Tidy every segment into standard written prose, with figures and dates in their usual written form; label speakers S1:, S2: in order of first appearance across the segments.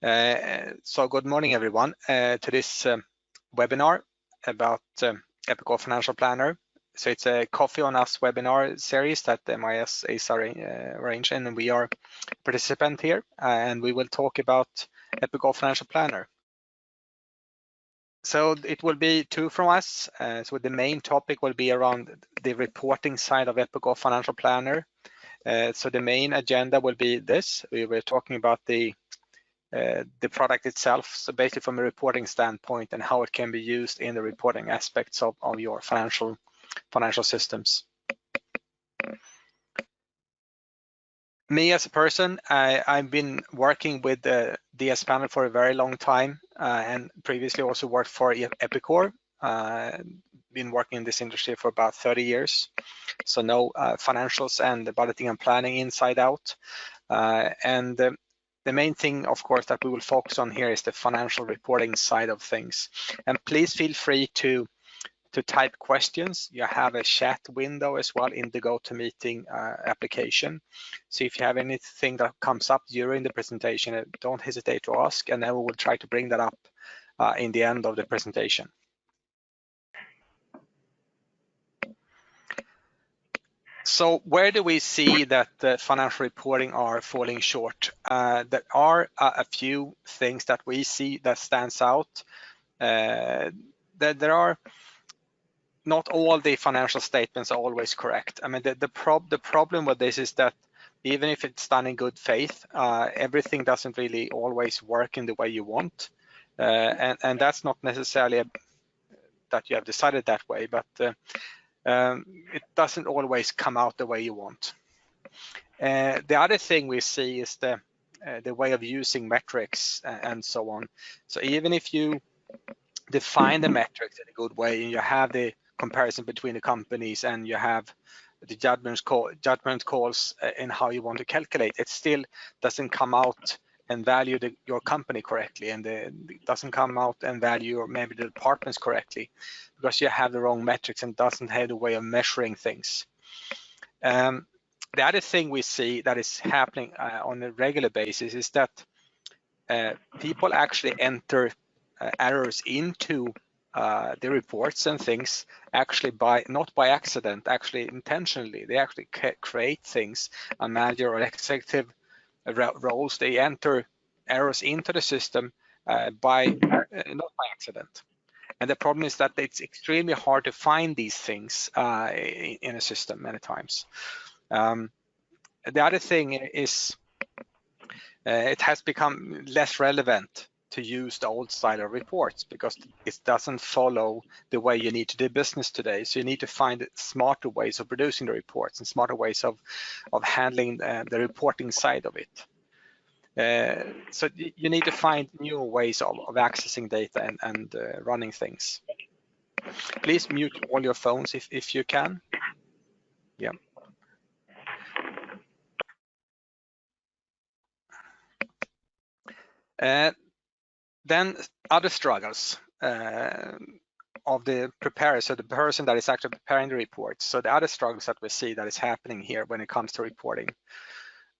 S1: So good morning, everyone, to this webinar about Epicor Financial Planner. So it's a Coffee on Us webinar series that MIS is arranging, and we are a participant here, and we will talk about Epicor Financial Planner. So it will be two from us. So the main topic will be around the reporting side of Epicor Financial Planner. So the main agenda will be this. We were talking about the product itself, so basically from a reporting standpoint and how it can be used in the reporting aspects of your financial systems. Me as a person, I've been working with the DS panel for a very long time, and previously also worked for Epicor. Been working in this industry for about 30 years, so know financials and the budgeting and planning inside out. The main thing, of course, that we will focus on here is the financial reporting side of things. And please feel free to type questions. You have a chat window as well in the GoToMeeting application. So if you have anything that comes up during the presentation, don't hesitate to ask, and then we will try to bring that up in the end of the presentation. So where do we see that the financial reporting are falling short? There are a few things that we see that stands out. That there are not all the financial statements are always correct. I mean, the problem with this is that even if it's done in good faith, everything doesn't really always work in the way you want, and that's not necessarily that you have decided that way, but it doesn't always come out the way you want. The other thing we see is the way of using metrics and so on. So even if you define the metrics in a good way and you have the comparison between the companies and you have the judgment calls in how you want to calculate, it still doesn't come out and value your company correctly, and it doesn't come out and value maybe the departments correctly because you have the wrong metrics and doesn't have the way of measuring things. The other thing we see that is happening on a regular basis is that people actually enter errors into the reports and things actually not by accident, actually intentionally. They actually create things, a manager or executive roles, they enter errors into the system not by accident. And the problem is that it's extremely hard to find these things in a system many times. The other thing is it has become less relevant to use the old style of reports because it doesn't follow the way you need to do business today. So you need to find smarter ways of producing the reports and smarter ways of handling the reporting side of it. So you need to find new ways of accessing data and running things. Please mute all your phones if you can. Yeah. Then other struggles of the preparer, so the person that is actually preparing the reports. So the other struggles that we see that is happening here when it comes to reporting.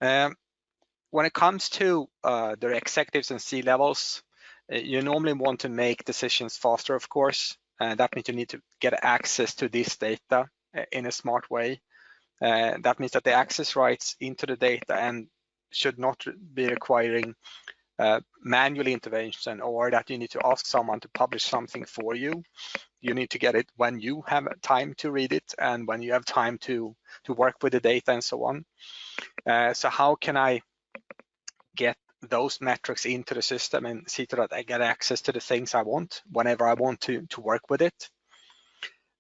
S1: When it comes to the executives and C-levels, you normally want to make decisions faster, of course. That means you need to get access to this data in a smart way. That means that the access rights into the data and should not be requiring manual intervention, or that you need to ask someone to publish something for you. You need to get it when you have time to read it and when you have time to work with the data and so on. So how can I get those metrics into the system and see to that I get access to the things I want whenever I want to work with it?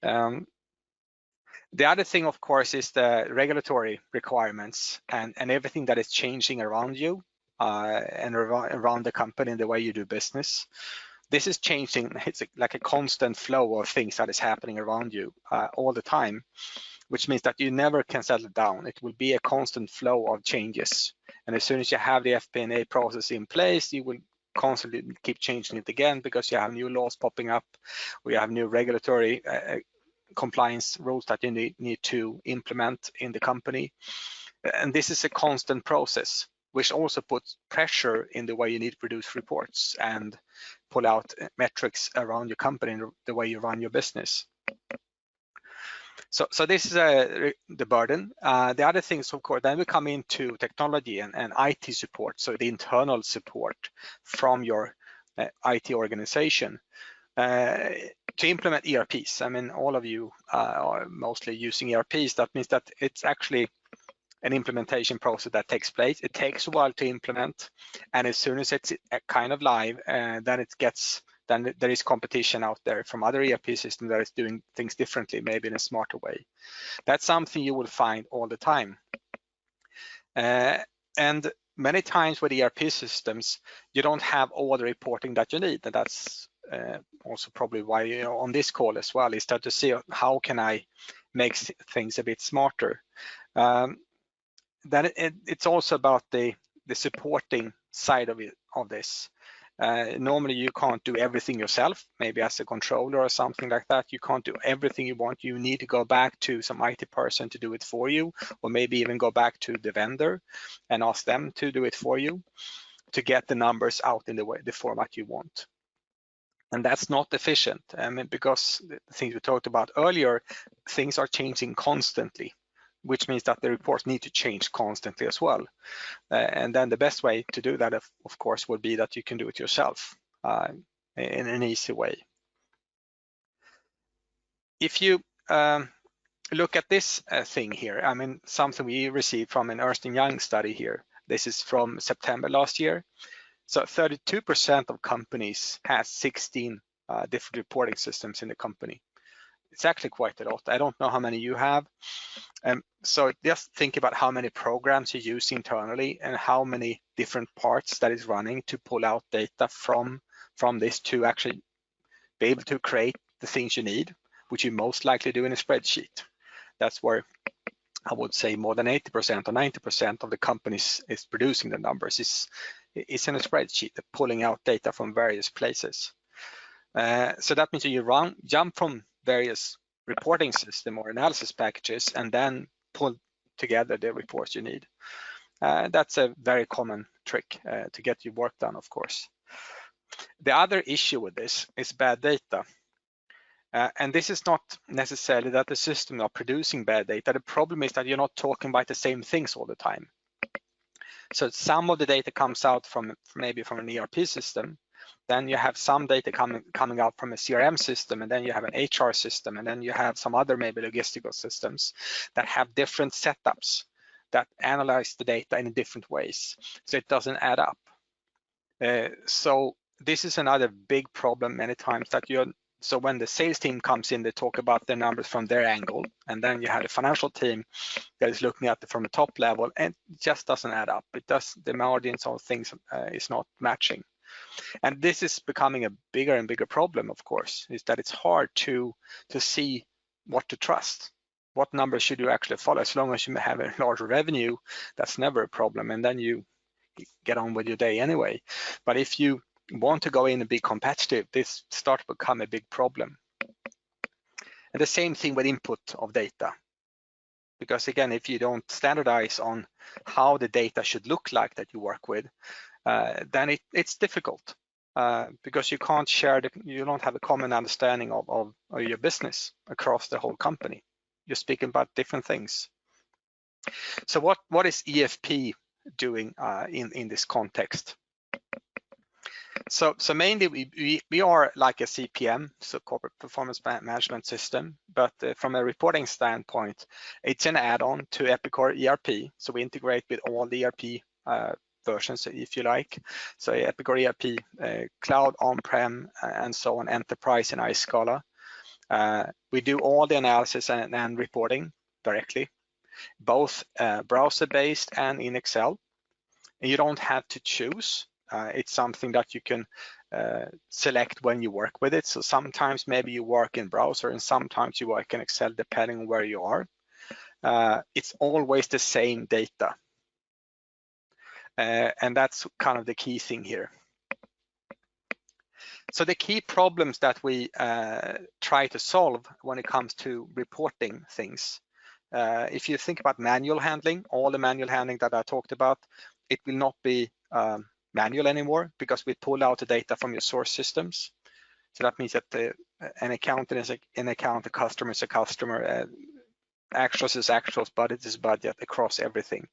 S1: The other thing, of course, is the regulatory requirements and everything that is changing around you and around the company and the way you do business. This is changing. It's like a constant flow of things that is happening around you all the time, which means that you never can settle down. It will be a constant flow of changes. And as soon as you have the FP&A process in place, you will constantly keep changing it again because you have new laws popping up. We have new regulatory compliance rules that you need to implement in the company. And this is a constant process. which also puts pressure in the way you need to produce reports and pull out metrics around your company and the way you run your business. So this is the burden. The other things, of course, then we come into technology and IT support, so the internal support from your IT organization. To implement ERPs, I mean, all of you are mostly using ERPs. That means that it's actually an implementation process that takes place. It takes a while to implement, and as soon as it's kind of live, then there is competition out there from other ERP systems that is doing things differently, maybe in a smarter way. That's something you will find all the time. And many times with ERP systems, you don't have all the reporting that you need, and that's also probably why you're on this call as well, is to see how can I make things a bit smarter. Then it's also about the supporting side of this. Normally you can't do everything yourself, maybe as a controller or something like that. You can't do everything you want. You need to go back to some IT person to do it for you, or maybe even go back to the vendor and ask them to do it for you to get the numbers out in the format you want. And that's not efficient. I mean, because the things we talked about earlier, things are changing constantly, which means that the reports need to change constantly as well. And then the best way to do that, of course, would be that you can do it yourself in an easy way. If you look at this thing here, I mean, something we received from an Ernst & Young study here. This is from September last year. So 32% of companies has 16 different reporting systems in the company. It's actually quite a lot. I don't know how many you have. So just think about how many programs you use internally and how many different parts that is running to pull out data from this to actually be able to create the things you need, which you most likely do in a spreadsheet. That's where I would say more than 80% or 90% of the companies is producing the numbers is in a spreadsheet, pulling out data from various places. So that means you jump from various reporting system or analysis packages and then pull together the reports you need. That's a very common trick to get your work done, of course. The other issue with this is bad data. And this is not necessarily that the system are producing bad data. The problem is that you're not talking about the same things all the time. So some of the data comes out from maybe from an ERP system. Then you have some data coming out from a CRM system, and then you have an HR system, and then you have some other maybe logistical systems that have different setups that analyze the data in different ways. So it doesn't add up. So this is another big problem many times that so when the sales team comes in, they talk about the numbers from their angle, and then you have a financial team that is looking at it from the top level, and it just doesn't add up. The margins of things is not matching. And this is becoming a bigger and bigger problem, of course, is that it's hard to see what to trust. What numbers should you actually follow? As long as you have a larger revenue, that's never a problem, and then you get on with your day anyway. But if you want to go in and be competitive, this starts to become a big problem. And the same thing with input of data. Because again, if you don't standardize on how the data should look like that you work with, then it's difficult because you can't share, you don't have a common understanding of your business across the whole company. You're speaking about different things. So what is EFP doing in this context? So mainly we are like a CPM, so corporate performance management system, but from a reporting standpoint, it's an add-on to Epicor ERP. So we integrate with all the ERP versions, if you like. So Epicor ERP, cloud, on-prem, and so on, enterprise and iScala. We do all the analysis and reporting directly, both browser-based and in Excel. And you don't have to choose. It's something that you can select when you work with it. So sometimes maybe you work in browser and sometimes you work in Excel, depending on where you are. It's always the same data. And that's kind of the key thing here. So the key problems that we try to solve when it comes to reporting things, if you think about manual handling, all the manual handling that I talked about, it will not be manual anymore, because we pull out the data from your source systems. So that means that an account is an account, a customer is a customer, actuals is actuals, budget is budget across everything.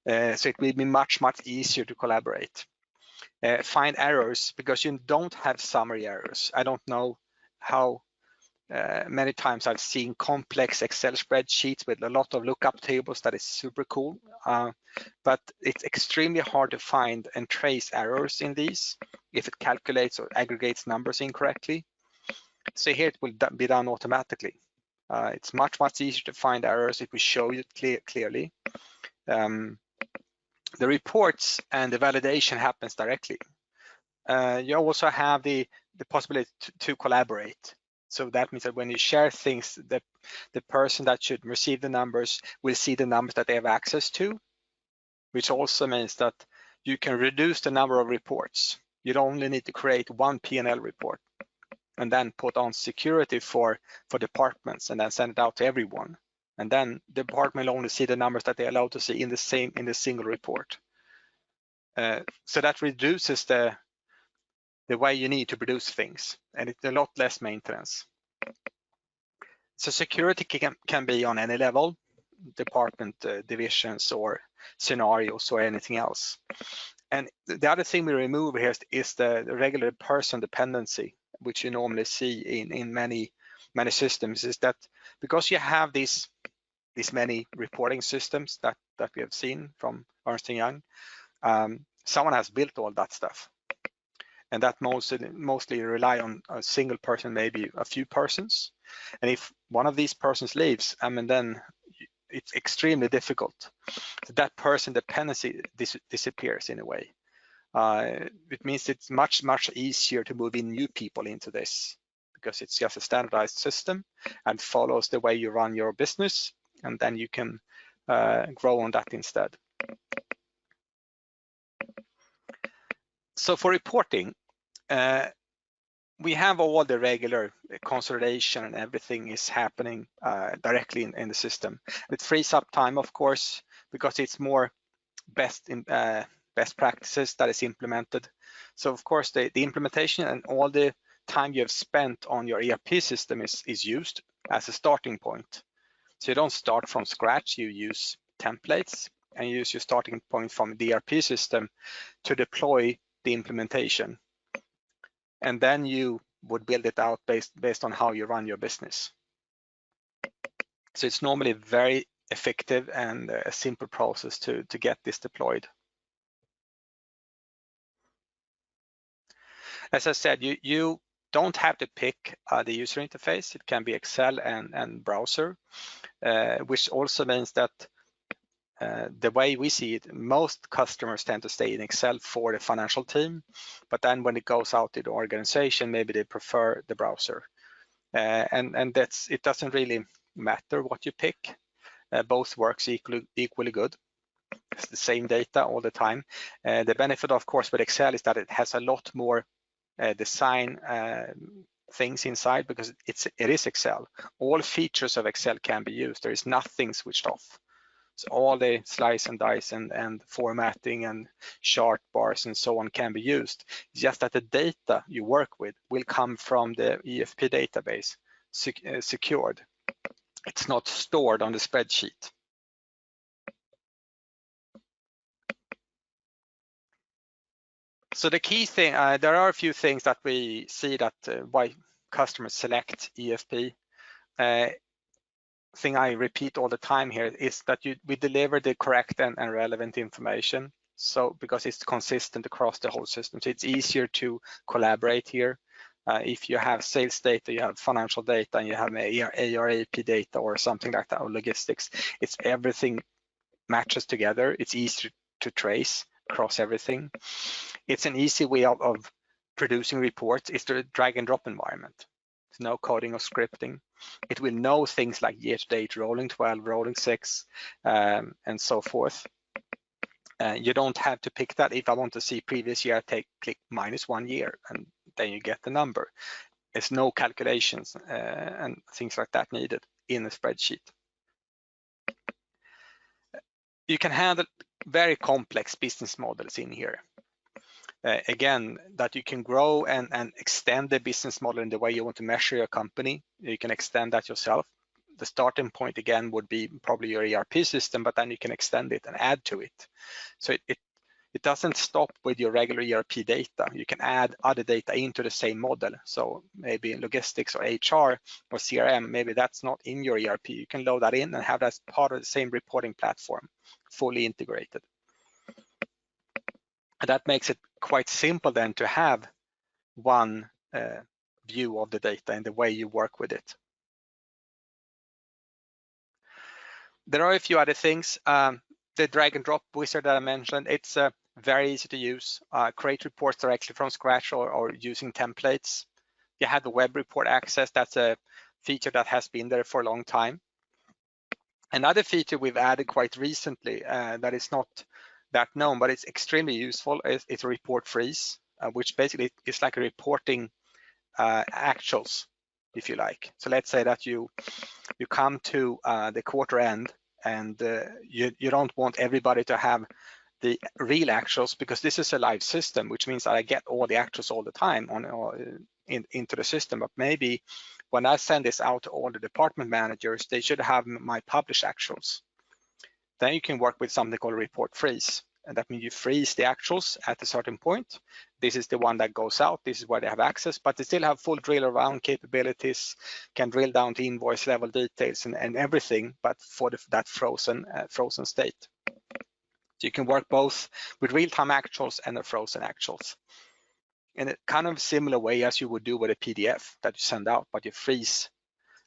S1: So it will be much easier to collaborate. Find errors, because you don't have summary errors. I don't know how many times I've seen complex Excel spreadsheets with a lot of lookup tables. That is super cool, but it's extremely hard to find and trace errors in these if it calculates or aggregates numbers incorrectly. So here it will be done automatically. It's much easier to find errors if we show you it clearly. The reports and the validation happens directly. You also have the possibility to collaborate. So that means that when you share things, the person that should receive the numbers will see the numbers that they have access to, which also means that you can reduce the number of reports. You don't only need to create one P&L report and then put on security for departments and then send it out to everyone. And then the department will only see the numbers that they're allowed to see in the single report. So that reduces the way you need to produce things, and it's a lot less maintenance. So security can be on any level, department, divisions, or scenarios, or anything else. And the other thing we remove here is the regular person dependency, which you normally see in many systems, is that because you have these many reporting systems that we have seen from Ernst & Young, someone has built all that stuff. And that mostly rely on a single person, maybe a few persons. And if one of these persons leaves, then it's extremely difficult. So that person dependency disappears in a way. It means it's much easier to move in new people into this, because it's just a standardized system and follows the way you run your business, and then you can grow on that instead. So for reporting, we have all the regular consolidation, and everything is happening directly in the system. It frees up time, of course, because it's more best practices that is implemented. So of course the implementation and all the time you have spent on your ERP system is used as a starting point. So you don't start from scratch, you use templates and you use your starting point from the ERP system to deploy the implementation. And then you would build it out based on how you run your business. So it's normally very effective and a simple process to get this deployed. As I said, you don't have to pick the user interface. It can be Excel and browser, which also means that the way we see it, most customers tend to stay in Excel for the financial team, but then when it goes out to the organization, maybe they prefer the browser. And it doesn't really matter what you pick. Both works equally good. It's the same data all the time. The benefit, of course, with Excel is that it has a lot more design things inside, because it is Excel. All features of Excel can be used. There is nothing switched off. So all the slice and dice and formatting and chart bars and so on can be used. It's just that the data you work with will come from the EFP database, secured. It's not stored on the spreadsheet. So the key thing, there are a few things that we see that why customers select EFP. Thing I repeat all the time here is that we deliver the correct and relevant information. So because it's consistent across the whole system, so it's easier to collaborate here. If you have sales data, you have financial data, and you have AR/AP data or something like that, or logistics, it's everything matches together. It's easier to trace across everything. It's an easy way of producing reports. It's the drag and drop environment. There's no coding or scripting. It will know things like year-to-date, rolling 12, rolling 6, and so forth. You don't have to pick that. If I want to see previous year, click -1 year, and then you get the number. There's no calculations and things like that needed in a spreadsheet. You can handle very complex business models in here. Again, that you can grow and extend the business model in the way you want to measure your company. You can extend that yourself. The starting point again would be probably your ERP system, but then you can extend it and add to it. So it doesn't stop with your regular ERP data. You can add other data into the same model. So maybe in logistics or HR or CRM, maybe that's not in your ERP. You can load that in and have that as part of the same reporting platform, fully integrated. And that makes it quite simple then to have one view of the data and the way you work with it. There are a few other things. The drag and drop wizard that I mentioned, it's very easy to use. Create reports directly from scratch or using templates. You have the web report access. That's a feature that has been there for a long time. Another feature we've added quite recently that is not that known, but it's extremely useful, is a report freeze, which basically is like a reporting actuals, if you like. So let's say that you come to the quarter end and you don't want everybody to have the real actuals, because this is a live system, which means that I get all the actuals all the time into the system. But maybe when I send this out to all the department managers, they should have my published actuals. Then you can work with something called a report freeze. And that means you freeze the actuals at a certain point. This is the one that goes out. This is where they have access, but they still have full drill around capabilities, can drill down to invoice level details and everything, but for that frozen state. So you can work both with real-time actuals and the frozen actuals in a kind of similar way as you would do with a PDF that you send out, but you freeze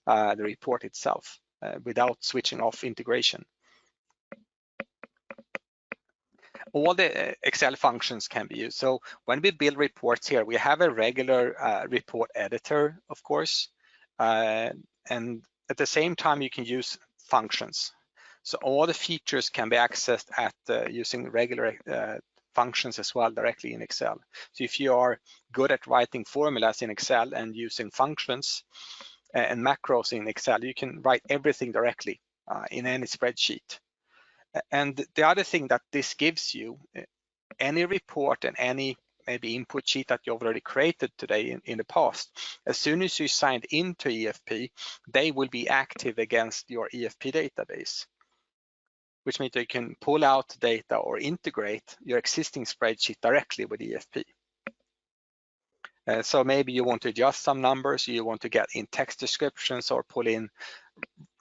S1: the report itself without switching off integration. All the Excel functions can be used. So when we build reports here, we have a regular report editor, of course, and at the same time you can use functions. So all the features can be accessed at using regular functions as well directly in Excel. So if you are good at writing formulas in Excel and using functions and macros in Excel, you can write everything directly in any spreadsheet. And the other thing that this gives you, any report and any maybe input sheet that you've already created today in the past, as soon as you signed into EFP, they will be active against your EFP database, which means you can pull out data or integrate your existing spreadsheet directly with EFP. So maybe you want to adjust some numbers, you want to get in text descriptions or pull in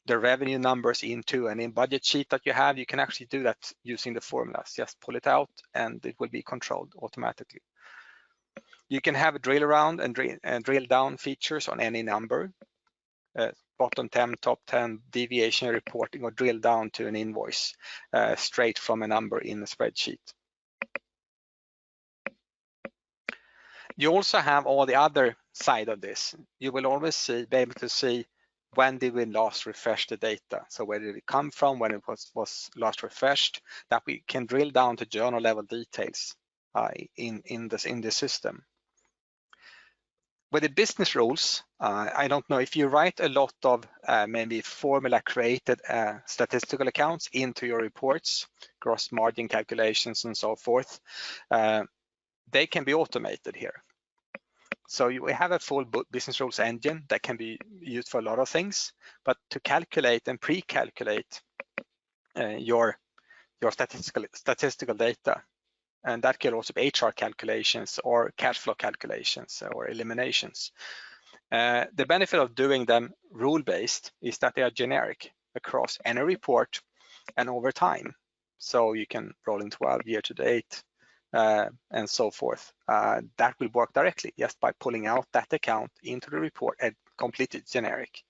S1: the revenue numbers into an in-budget sheet that you have. You can actually do that using the formulas. Just pull it out and it will be controlled automatically. You can have a drill around and drill down features on any number, bottom 10, top 10, deviation reporting, or drill down to an invoice straight from a number in a spreadsheet. You also have all the other side of this. You will always be able to see when did we last refresh the data. So where did it come from, when it was last refreshed, that we can drill down to journal level details in the system. With the business rules, I don't know if you write a lot of maybe formula created statistical accounts into your reports, gross margin calculations and so forth, they can be automated here. So we have a full business rules engine that can be used for a lot of things, but to calculate and pre-calculate your statistical data, and that can also be HR calculations or cash flow calculations or eliminations. The benefit of doing them rule-based is that they are generic across any report and over time. So you can roll in 12 year to date, and so forth. That will work directly just by pulling out that account into the report and completely generic.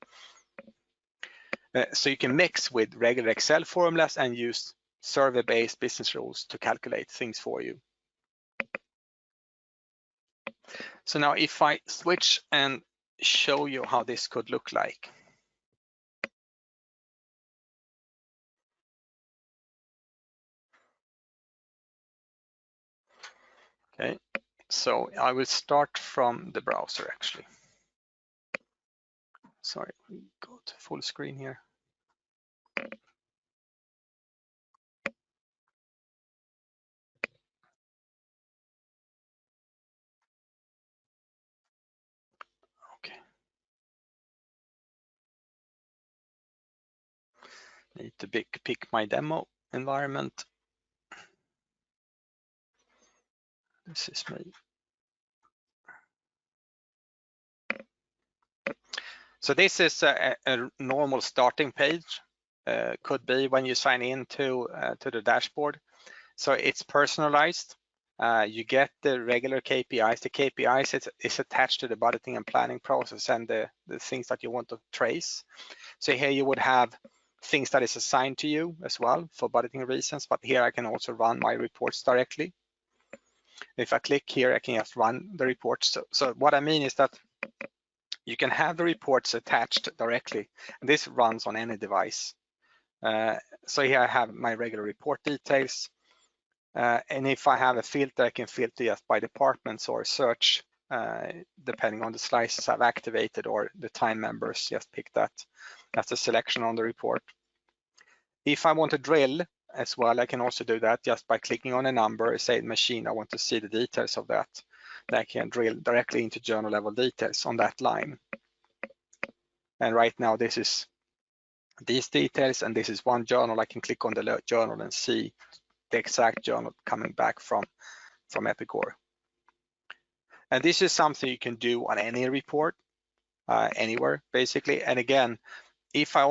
S1: So you can mix with regular Excel formulas and use survey-based business rules to calculate things for you. So now if I switch and show you how this could look like. Okay, so I will start from the browser actually. Sorry, go to full screen here. Need to pick my demo environment. This is me. So this is a normal starting page. Could be when you sign in to the dashboard. So it's personalized. You get the regular KPIs. The KPIs is attached to the budgeting and planning process and the things that you want to trace. So here you would have things that is assigned to you as well for budgeting reasons, but here I can also run my reports directly. If I click here, I can just run the reports. So what I mean is that you can have the reports attached directly, and this runs on any device. So here I have my regular report details, and if I have a filter, I can filter just by departments or search, depending on the slices I've activated or the time members, just pick that. That's a selection on the report. If I want to drill as well, I can also do that just by clicking on a number, say machine, I want to see the details of that. Then I can drill directly into journal level details on that line. And right now this is these details, and this is one journal. I can click on the journal and see the exact journal coming back from Epicor. And this is something you can do on any report, anywhere basically. And again, if I'm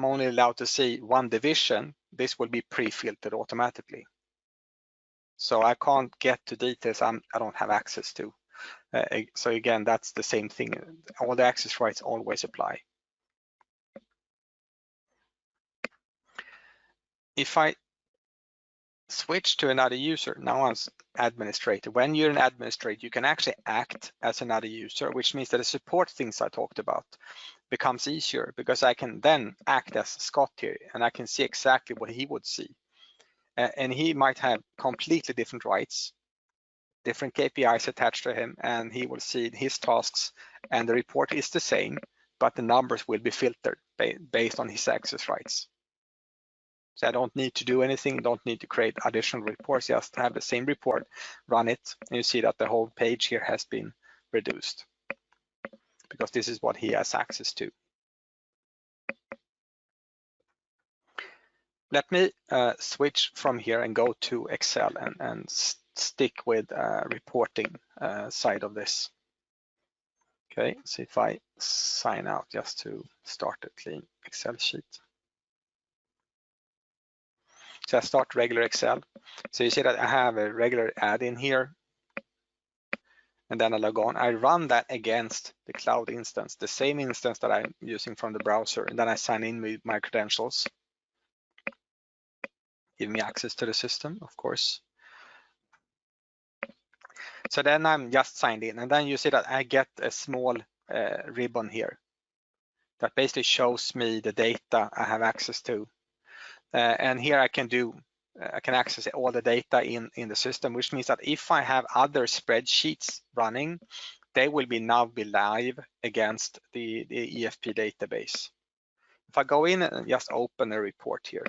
S1: only allowed to see one division, this will be pre-filtered automatically. So I can't get to details I don't have access to. So again, that's the same thing. All the access rights always apply. If I switch to another user, now I'm administrator. When you're an administrator, you can actually act as another user, which means that the support things I talked about becomes easier because I can then act as Scott here and I can see exactly what he would see. And he might have completely different rights, different KPIs attached to him, and he will see his tasks, and the report is the same, but the numbers will be filtered based on his access rights. So I don't need to do anything, don't need to create additional reports, just have the same report, run it, and you see that the whole page here has been reduced because this is what he has access to. Let me switch from here and go to Excel and stick with reporting side of this. Okay, so if I sign out just to start a clean Excel sheet. So I start regular Excel. So you see that I have a regular add-in here. And then I log on. I run that against the cloud instance, the same instance that I'm using from the browser. And then I sign in with my credentials. Give me access to the system, of course. So then I'm just signed in. And then you see that I get a small ribbon here that basically shows me the data I have access to. And here I can access all the data in the system, which means that if I have other spreadsheets running, they will now be live against the EFP database. If I go in and just open a report here,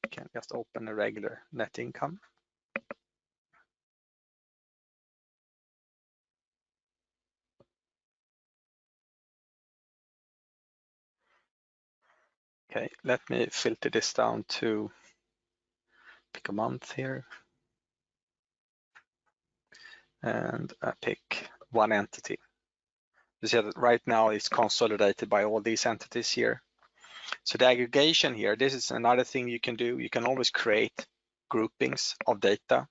S1: I can just open a regular net income. Okay, let me filter this down to pick a month here. And I pick one entity. You see that right now it's consolidated by all these entities here. So the aggregation here, this is another thing you can do. You can always create groupings of data.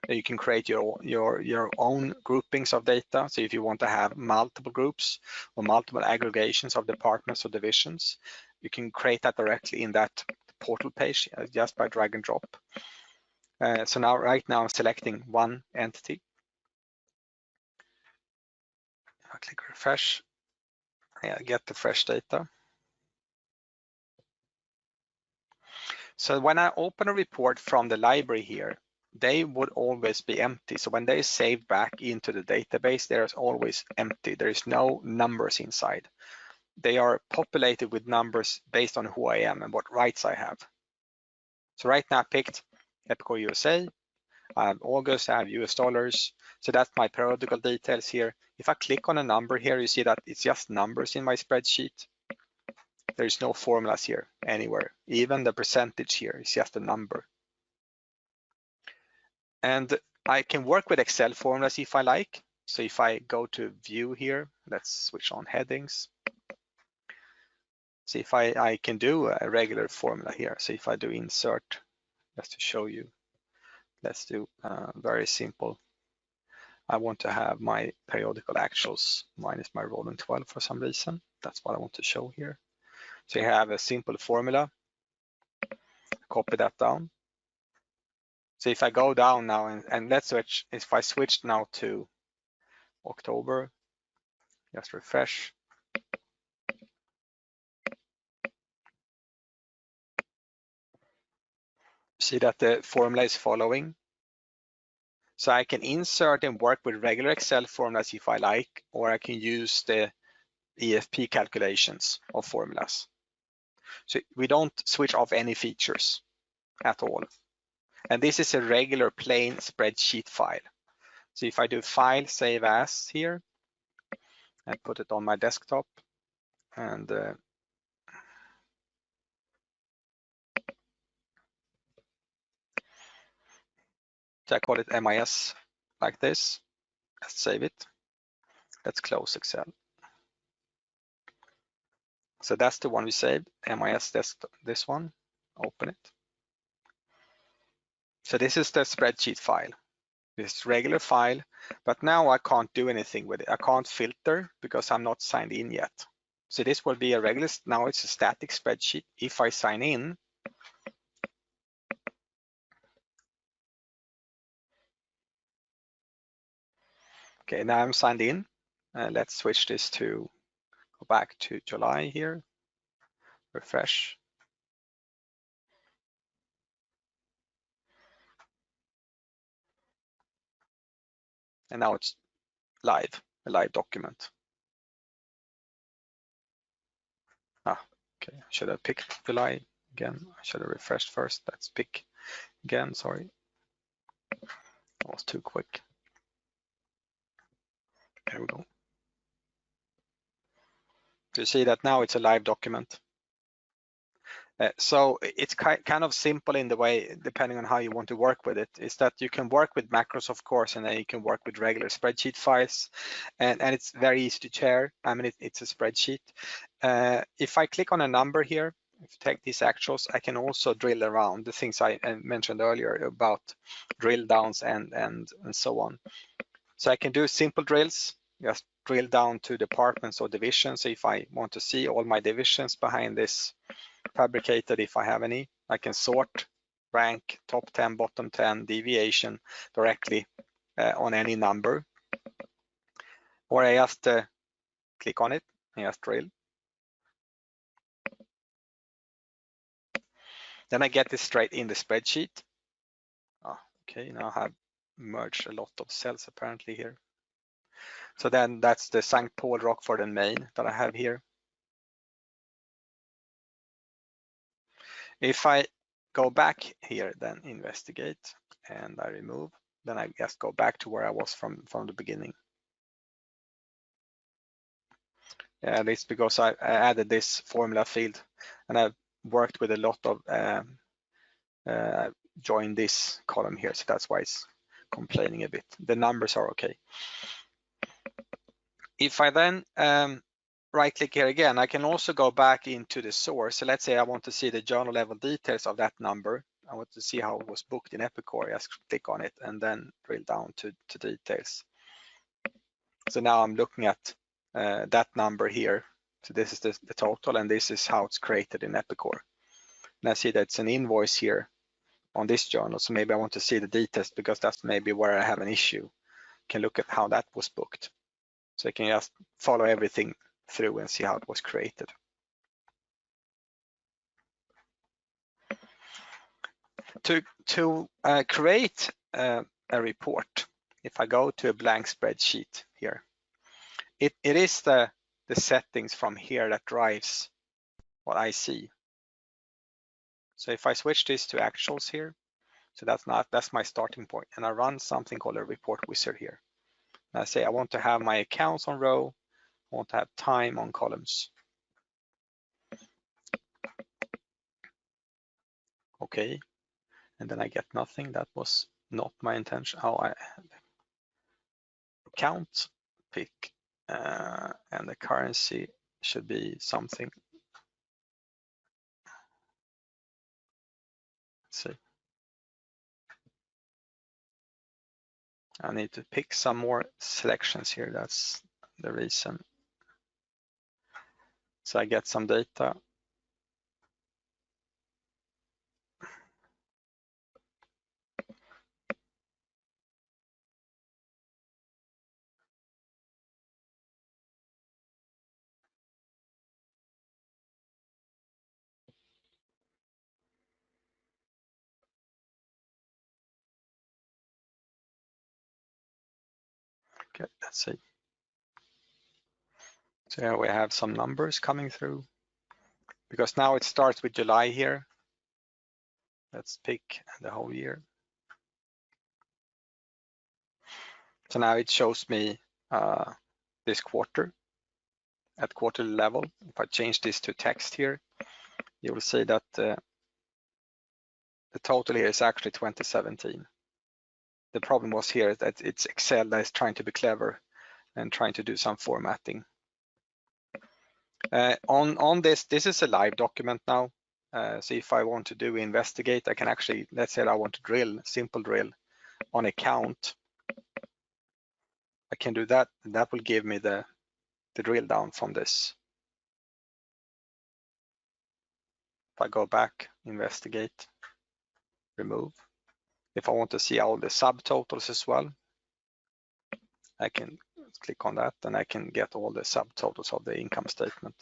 S1: You can create your own groupings of data. So if you want to have multiple groups or multiple aggregations of departments or divisions, you can create that directly in that portal page just by drag and drop. So now, right now, I'm selecting one entity. If I click refresh, I get the fresh data. So when I open a report from the library here, they would always be empty. So when they save back into the database, there's always empty. There is no numbers inside. They are populated with numbers based on who I am and what rights I have. So right now I picked Epicor USA. I have August, I have US dollars. So that's my periodical details here. If I click on a number here, you see that it's just numbers in my spreadsheet. There's no formulas here anywhere. Even the percentage here is just a number. And I can work with Excel formulas if I like. So if I go to view here, let's switch on headings. See if I can do a regular formula here. So if I do insert, just to show you, let's do very simple. I want to have my periodical actuals minus my rolling 12 for some reason. That's what I want to show here. So you have a simple formula, copy that down. So if I go down now and let's switch, if I switch now to October, just refresh. See that the formula is following. So I can insert and work with regular Excel formulas if I like, or I can use the EFP calculations of formulas. So we don't switch off any features at all. And this is a regular plain spreadsheet file. So if I do file, save as here, and put it on my desktop, and so I call it MIS like this. Let's save it. Let's close Excel. So that's the one we saved, MIS desktop, this one, open it. So this is the spreadsheet file. This regular file, but now I can't do anything with it. I can't filter because I'm not signed in yet. So this will be a regular, now it's a static spreadsheet. If I sign in, okay, now I'm signed in. Let's switch this to, go back to July here, refresh. And now it's live, a live document. Okay, I should have picked July again. I should have refreshed first. Let's pick again, sorry. That was too quick. There we go. You see that now it's a live document. So it's kind of simple in the way, depending on how you want to work with it, is that you can work with macros, of course, and then you can work with regular spreadsheet files, and it's very easy to share. I mean, it's a spreadsheet. If I click on a number here, if you take these actuals, I can also drill around the things I mentioned earlier about drill downs and so on. So I can do simple drills, just drill down to departments or divisions. So if I want to see all my divisions behind this fabricated, if I have any, I can sort, rank, top 10, bottom 10, deviation directly on any number. Or I just click on it and just drill. Then I get this straight in the spreadsheet. Okay, now I have merged a lot of cells apparently here. So then that's the St. Paul, Rockford and Maine that I have here. If I go back here, then investigate, and I remove, then I just go back to where I was from the beginning. And it's because I added this formula field, and I've worked with a lot of join this column here, so that's why it's complaining a bit. The numbers are okay. If I then right click here again, I can also go back into the source. So let's say I want to see the journal level details of that number. I want to see how it was booked in Epicor. Just click on it and then drill down to details. So now I'm looking at that number here. So this is the total, and this is how it's created in Epicor. And I see that it's an invoice here on this journal. So maybe I want to see the details because that's maybe where I have an issue. Can look at how that was booked. So I can just follow everything through and see how it was created. To create a report, if I go to a blank spreadsheet here, it is the settings from here that drives what I see. So if I switch this to actuals here, so that's my starting point, and I run something called a report wizard here. And I say I want to have my accounts on row, I want to have time on columns. Okay, and then I get nothing. That was not my intention. I count, pick, and the currency should be something. Let's see. I need to pick some more selections here. That's the reason. So I get some data. Okay, let's see. So here we have some numbers coming through, because now it starts with July here. Let's pick the whole year. So now it shows me this quarter at quarterly level. If I change this to text here, you will see that the total here is actually 2017. The problem was here that it's Excel that is trying to be clever and trying to do some formatting. On this is a live document now. So if I want to do investigate, I can actually, let's say I want to drill, simple drill on account. I can do that, and that will give me the drill down from this. If I go back, investigate, remove. If I want to see all the subtotals as well, I can click on that and I can get all the subtotals of the income statement.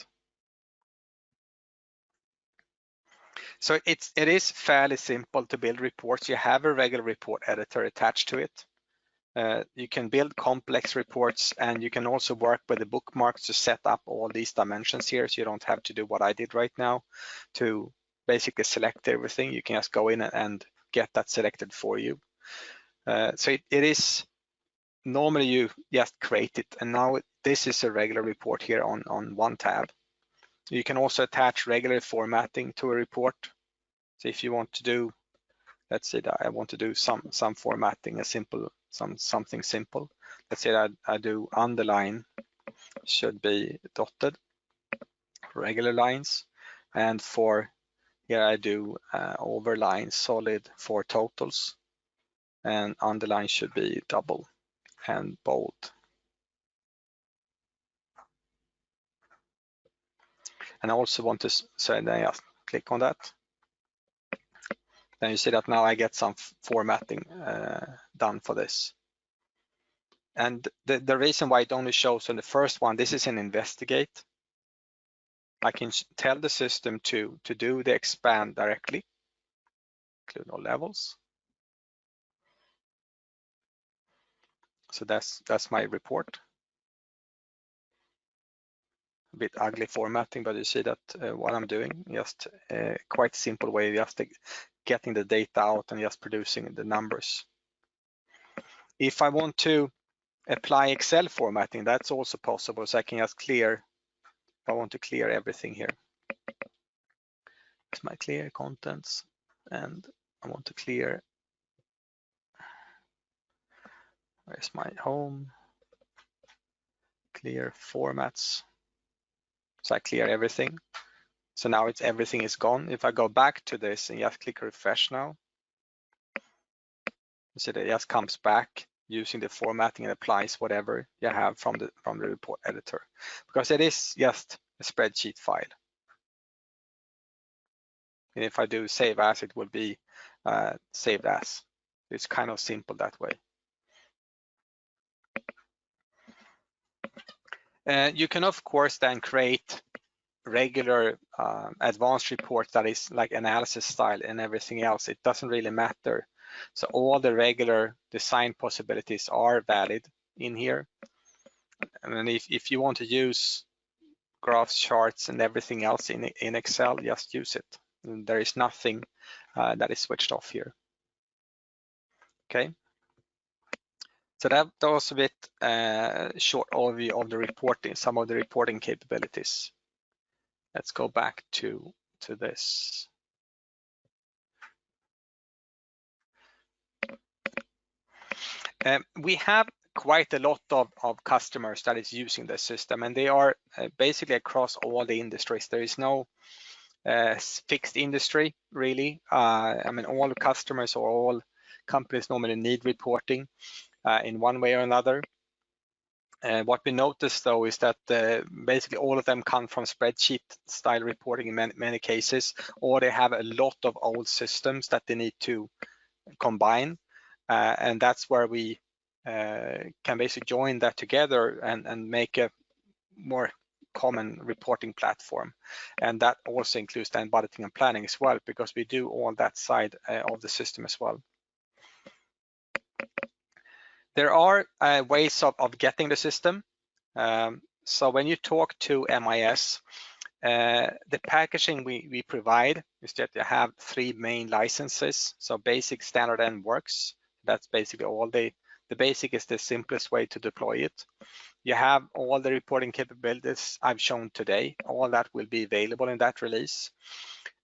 S1: So it is fairly simple to build reports. You have a regular report editor attached to it. You can build complex reports, and you can also work with the bookmarks to set up all these dimensions here, so you don't have to do what I did right now to basically select everything. You can just go in and get that selected for you. So it is, normally you just create it, and now this is a regular report here on one tab. You can also attach regular formatting to a report. So if you want to do, let's say that I want to do some formatting, something simple. Let's say that I do underline should be dotted, regular lines, and for here I do overline solid for totals, and underline should be double and bold. And I also want to, so then I just click on that. Then you see that now I get some formatting done for this. And the reason why it only shows on the first one, this is an investigate. I can tell the system to do the expand directly, include all levels. So that's my report. A bit ugly formatting, but you see that what I'm doing, just quite simple way, just getting the data out and just producing the numbers. If I want to apply Excel formatting, that's also possible. So I can just clear, if I want to clear everything here. It's my clear contents, and I want to clear, where's my home, clear formats. So I clear everything. So now everything is gone. If I go back to this and just click refresh now, you see that it just comes back using the formatting and applies whatever you have from the report editor, because it is just a spreadsheet file. And if I do save as, it will be saved as. It's kind of simple that way. You can of course then create regular advanced reports that is like analysis style and everything else. It doesn't really matter. So all the regular design possibilities are valid in here. And then if you want to use graphs, charts, and everything else in Excel, just use it. And there is nothing that is switched off here. Okay. So that was a bit short overview of the reporting, some of the reporting capabilities. Let's go back to this. We have quite a lot of customers that is using the system, and they are basically across all the industries. There is no fixed industry really. I mean, all customers or all companies normally need reporting in one way or another. What we noticed though is that basically all of them come from spreadsheet style reporting in many cases, or they have a lot of old systems that they need to combine, and that's where we can basically join that together and make a more common reporting platform. And that also includes then budgeting and planning as well, because we do all that side of the system as well. There are ways of getting the system. So when you talk to MIS, the packaging we provide is that you have 3 main licenses. So basic, standard, and works. That's basically all. The basic is the simplest way to deploy it. You have all the reporting capabilities I've shown today. All that will be available in that release.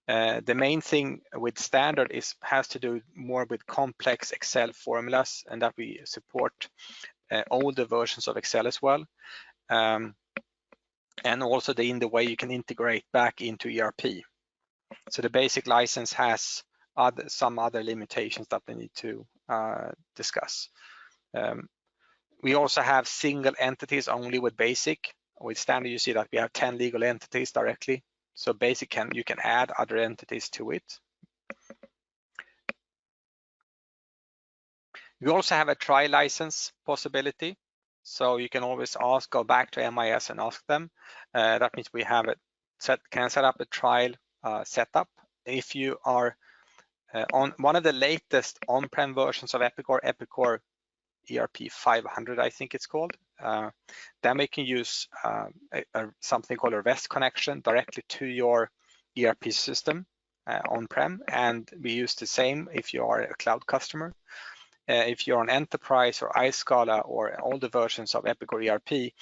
S1: The main thing with standard has to do more with complex Excel formulas, and that we support older versions of Excel as well. And also in the way you can integrate back into ERP. So the basic license has some other limitations that we need to discuss. We also have single entities only with basic. With standard, you see that we have 10 legal entities directly. So basic, you can add other entities to it. We also have a trial license possibility. So you can always go back to MIS and ask them. That means we have can set up a trial setup. If you are on one of the latest on-prem versions of Epicor ERP 500, I think it's called, then we can use something called a REST connection directly to your ERP system on-prem, and we use the same if you are a cloud customer. If you're on enterprise or iScala or all the versions of Epicor ERP,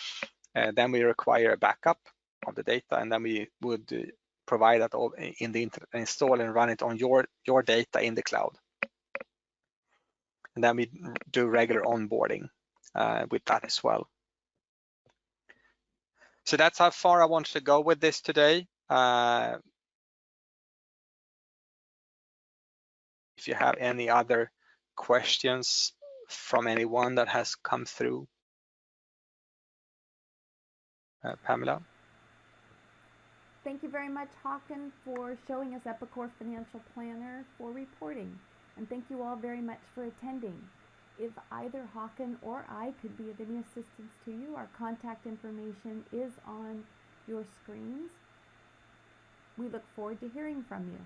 S1: then we require a backup of the data, and then we would provide that all in the install and run it on your data in the cloud. And then we do regular onboarding with that as well. So that's how far I wanted to go with this today. If you have any other questions from anyone that has come through, Pamela.
S2: Thank you very much, Håkan, for showing us Epicor Financial Planner for reporting. And thank you all very much for attending. If either Håkan or I could be of any assistance to you, our contact information is on your screens. We look forward to hearing from you.